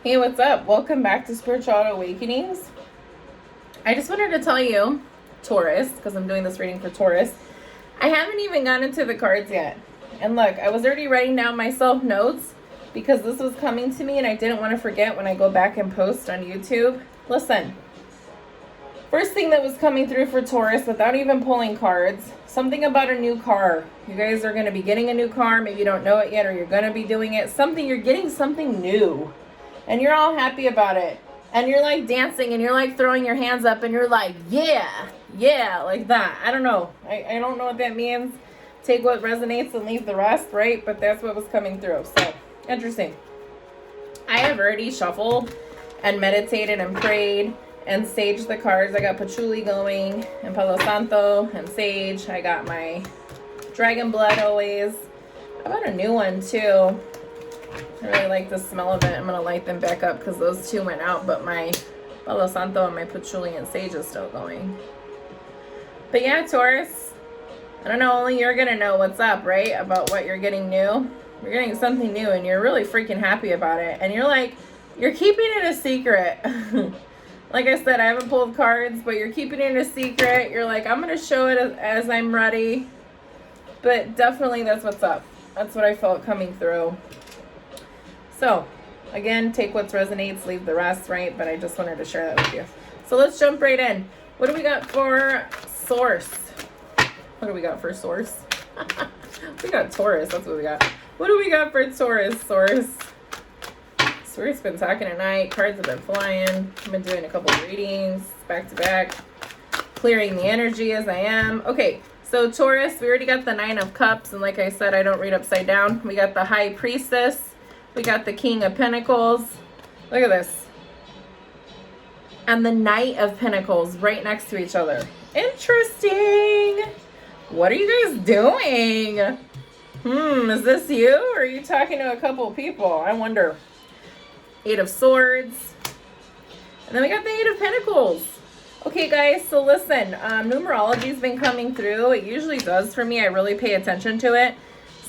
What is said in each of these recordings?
Hey, what's up? Welcome back to Spiritual Awakenings. I just wanted to tell you, Taurus, because I'm doing this reading for Taurus, I haven't even gotten into the cards yet. And look, I was already writing down myself notes because this was coming to me and I didn't want to forget when I go back and post on YouTube. Listen, first thing that was coming through for Taurus without even pulling cards, something about a new car. You guys are going to be getting a new car. Maybe you don't know it yet or you're going to be doing it. You're getting something new. And you're all happy about it. And you're like dancing and you're like throwing your hands up and you're like, yeah, like that. I don't know. I don't know what that means. Take what resonates and leave the rest, right? But that's what was coming through. So, interesting. I have already shuffled and meditated and prayed and saged the cards. I got patchouli going and Palo Santo and sage. I got my dragon blood always. I got a new one too. I really like the smell of it. I'm going to light them back up because those two went out, but my Palo Santo and my patchouli and sage is still going. But yeah, Taurus, I don't know, only you're going to know what's up, right? About what you're getting new. You're getting something new and you're really freaking happy about it. And you're keeping it a secret. Like I said, I haven't pulled cards, but you're keeping it a secret. You're like, I'm going to show it as I'm ready. But definitely that's what's up. That's what I felt coming through. So, again, take what resonates, leave the rest, right? But I just wanted to share that with you. So let's jump right in. What do we got for Source? What do we got for Source? We got Taurus. That's what we got. What do we got for Taurus? Source been talking tonight. Cards have been flying. I've been doing a couple of readings back to back. Clearing the energy as I am. Okay, so Taurus, we already got the Nine of Cups. And like I said, I don't read upside down. We got the High Priestess. We got the King of Pentacles. Look at this. And the Knight of Pinnacles right next to each other. Interesting. What are you guys doing? Is this you? Or are you talking to a couple of people? I wonder. Eight of Swords. And then we got the Eight of Pentacles. Okay, guys, so listen. Numerology's been coming through. It usually does for me. I really pay attention to it.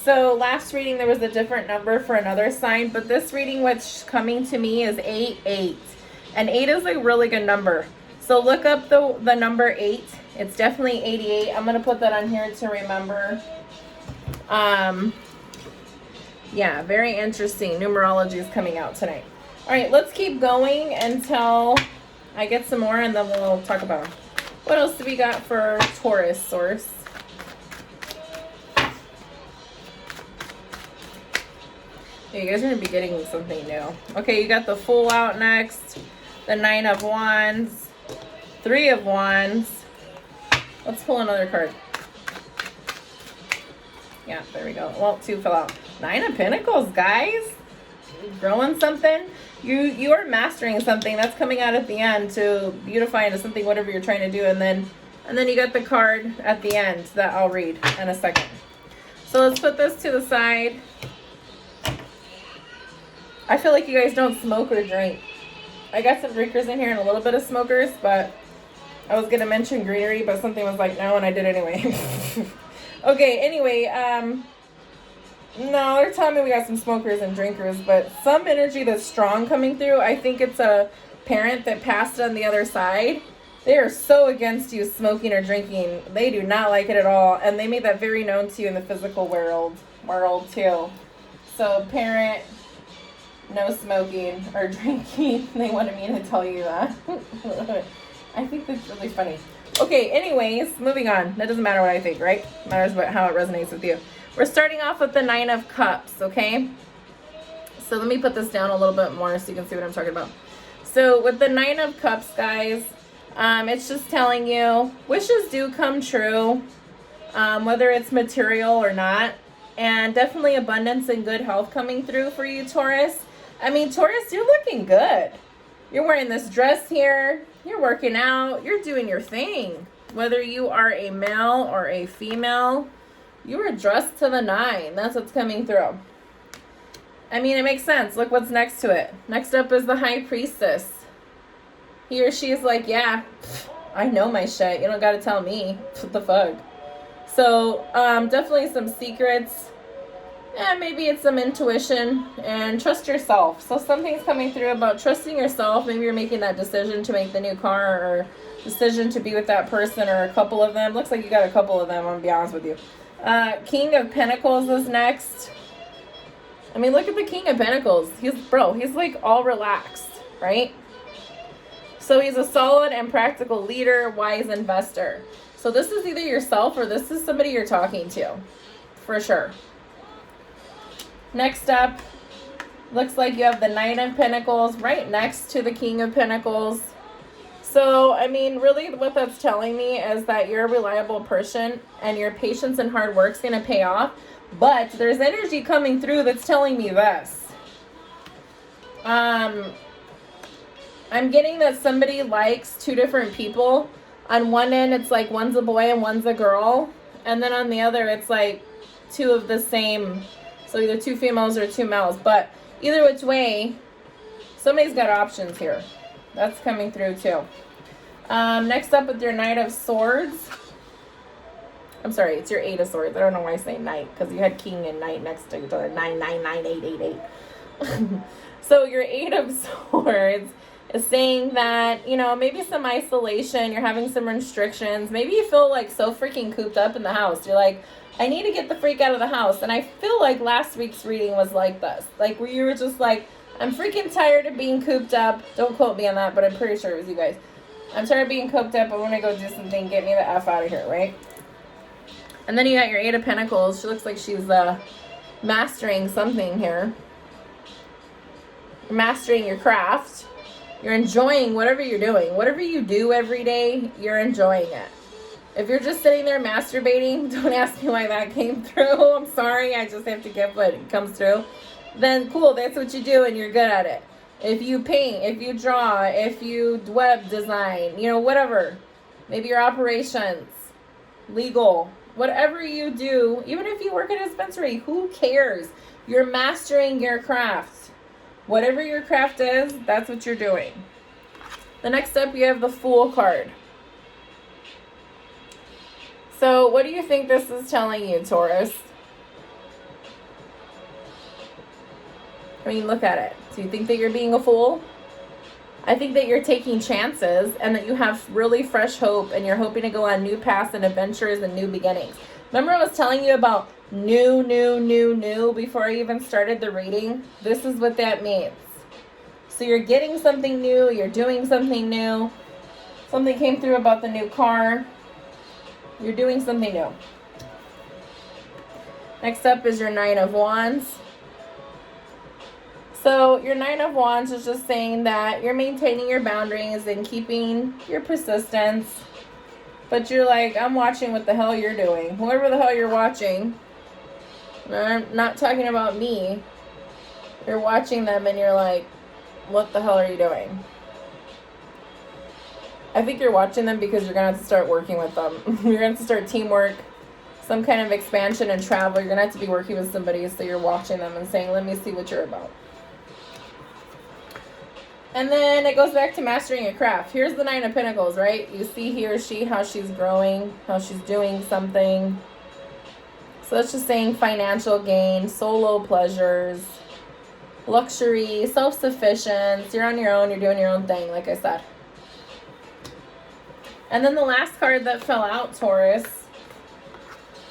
So last reading, there was a different number for another sign, but this reading, what's coming to me is 88. And 8 is a really good number. So look up the number 8. It's definitely 88. I'm going to put that on here to remember. Yeah, very interesting. Numerology is coming out tonight. All right, let's keep going until I get some more, and then we'll talk about them. What else do we got for Taurus Source? You guys are going to be getting something new. Okay, you got the Fool out next. The Nine of Wands. Three of Wands. Let's pull another card. Yeah, there we go. Well, 2 fell out. Nine of Pentacles, guys. You're growing something. You are mastering something. That's coming out at the end to beautify into something, whatever you're trying to do. And then you got the card at the end that I'll read in a second. So let's put this to the side. I feel like you guys don't smoke or drink. I got some drinkers in here and a little bit of smokers, but I was going to mention greenery, but something was like, no, and I did anyway. Okay, anyway, no, they're telling me we got some smokers and drinkers, but some energy that's strong coming through. I think it's a parent that passed on the other side. They are so against you smoking or drinking. They do not like it at all, and they made that very known to you in the physical world too. So parent, no smoking or drinking. They wanted me to tell you that. I think that's really funny. Okay, anyways, moving on. That doesn't matter what I think, right? It matters how it resonates with you. We're starting off with the Nine of Cups, okay? So let me put this down a little bit more so you can see what I'm talking about. So with the Nine of Cups, guys, it's just telling you wishes do come true, whether it's material or not. And definitely abundance and good health coming through for you, Taurus. I mean, Taurus, you're looking good. You're wearing this dress here. You're working out. You're doing your thing. Whether you are a male or a female, you are dressed to the nine. That's what's coming through. I mean, it makes sense. Look what's next to it. Next up is the High Priestess. He or she is like, yeah, I know my shit. You don't got to tell me. What the fuck? So, definitely some secrets. And maybe it's some intuition and trust yourself. So something's coming through about trusting yourself. Maybe you're making that decision to make the new car or decision to be with that person or a couple of them. Looks like you got a couple of them, I'm gonna be honest with you. King of Pentacles is next. I mean, look at the King of Pentacles. He's like all relaxed, right? So he's a solid and practical leader, wise investor. So this is either yourself or this is somebody you're talking to, for sure. Next up, looks like you have the Knight of Pentacles right next to the King of Pentacles. So, I mean, really what that's telling me is that you're a reliable person and your patience and hard work's going to pay off. But there's energy coming through that's telling me this. I'm getting that somebody likes two different people. On one end, it's like one's a boy and one's a girl. And then on the other, it's like two of the same. So either two females or two males. But either which way, somebody's got options here. That's coming through too. Next up with your Knight of Swords. I'm sorry, it's your 8 of Swords. I don't know why I say Knight, because you had King and Knight next to each other. 9, 9, 9, 8, 8, 8. So your 8 of Swords is saying that, you know, maybe some isolation. You're having some restrictions. Maybe you feel like so freaking cooped up in the house. You're like, I need to get the freak out of the house. And I feel like last week's reading was like this. Like where you were just like, I'm freaking tired of being cooped up. Don't quote me on that, but I'm pretty sure it was you guys. I'm tired of being cooped up. I want to go do something. Get me the F out of here, right? And then you got your 8 of Pentacles. She looks like she's mastering something here. You're mastering your craft. You're enjoying whatever you're doing. Whatever you do every day, you're enjoying it. If you're just sitting there masturbating, don't ask me why that came through. I'm sorry. I just have to get what comes through. Then cool, that's what you do and you're good at it. If you paint, if you draw, if you web design, you know, whatever. Maybe your operations, legal, whatever you do, even if you work at a dispensary, who cares? You're mastering your craft. Whatever your craft is, that's what you're doing. The next up, you have the Fool card. So what do you think this is telling you, Taurus? I mean, look at it. Do you think that you're being a fool? I think that you're taking chances and that you have really fresh hope and you're hoping to go on new paths and adventures and new beginnings. Remember I was telling you about new before I even started the reading? This is what that means. So you're getting something new, you're doing something new. Something came through about the new car. You're doing something new. Next up is your Nine of Wands. So your Nine of Wands is just saying that you're maintaining your boundaries and keeping your persistence. But you're like, I'm watching what the hell you're doing. Whoever the hell you're watching. I'm not talking about me. You're watching them and you're like, what the hell are you doing? I think you're watching them because you're going to have to start working with them. You're going to have to start teamwork, some kind of expansion and travel. You're going to have to be working with somebody, so you're watching them and saying, let me see what you're about. And then it goes back to mastering your craft. Here's the Nine of Pentacles, right? You see he or she, how she's growing, how she's doing something. So that's just saying financial gain, solo pleasures, luxury, self-sufficiency. You're on your own. You're doing your own thing, like I said. And then the last card that fell out, Taurus,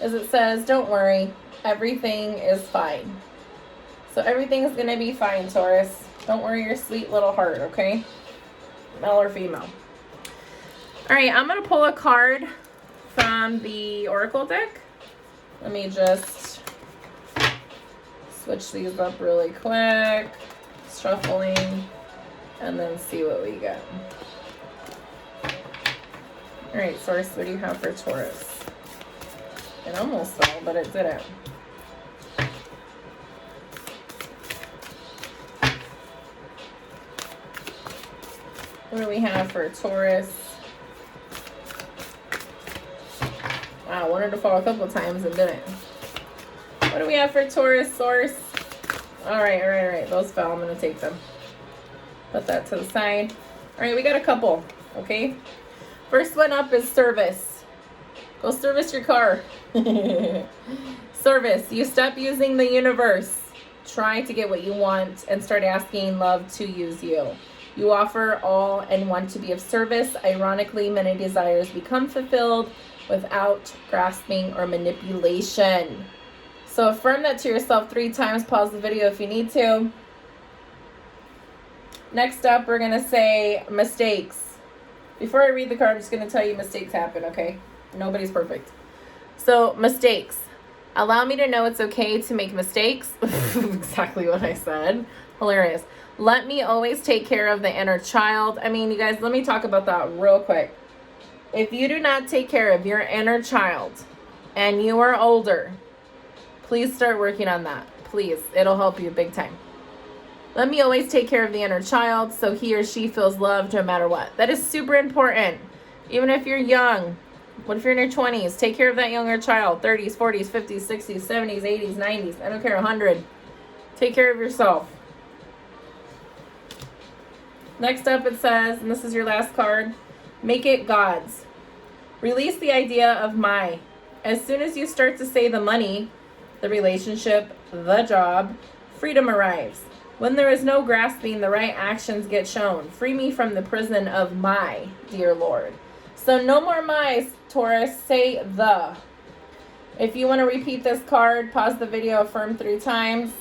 is it says, don't worry, everything is fine. So everything's going to be fine, Taurus. Don't worry your sweet little heart, okay? Male or female. All right, I'm going to pull a card from the Oracle deck. Let me just switch these up really quick. Shuffling. And then see what we get. All right, Source, what do you have for Taurus? It almost fell, but it didn't. What do we have for Taurus? Wow, I wanted to fall a couple times and didn't. What do we have for Taurus, Source? All right. Those fell. I'm going to take them. Put that to the side. All right, we got a couple, okay? First one up is service. Go service your car. Service. You stop using the universe. Try to get what you want and start asking love to use you. You offer all and want to be of service. Ironically, many desires become fulfilled without grasping or manipulation. So affirm that to yourself 3 times. Pause the video if you need to. Next up, we're going to say mistakes. Before I read the card, I'm just going to tell you mistakes happen, okay? Nobody's perfect. So, mistakes. Allow me to know it's okay to make mistakes. Exactly what I said. Hilarious. Let me always take care of the inner child. I mean, you guys, let me talk about that real quick. If you do not take care of your inner child and you are older, please start working on that. Please. It'll help you big time. Let me always take care of the inner child so he or she feels loved no matter what. That is super important. Even if you're young. What if you're in your 20s? Take care of that younger child. 30s, 40s, 50s, 60s, 70s, 80s, 90s. I don't care, 100. Take care of yourself. Next up it says, and this is your last card, make it God's. Release the idea of my. As soon as you start to say the money, the relationship, the job, freedom arrives. When there is no grasping, the right actions get shown. Free me from the prison of my, dear Lord. So no more my's, Taurus. Say the. If you want to repeat this card, pause the video, affirm 3 times.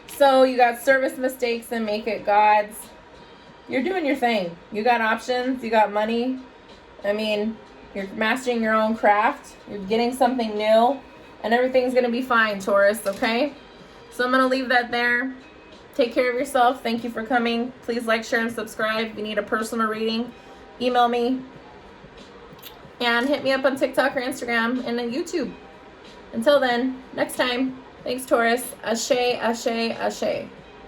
So you got service, mistakes, and make it God's. You're doing your thing. You got options. You got money. I mean, you're mastering your own craft. You're getting something new. And everything's going to be fine, Taurus, okay? So I'm going to leave that there. Take care of yourself. Thank you for coming. Please like, share, and subscribe. If you need a personal reading, email me. And hit me up on TikTok or Instagram and on YouTube. Until then, next time. Thanks, Taurus. Ashe, ashe, ashe.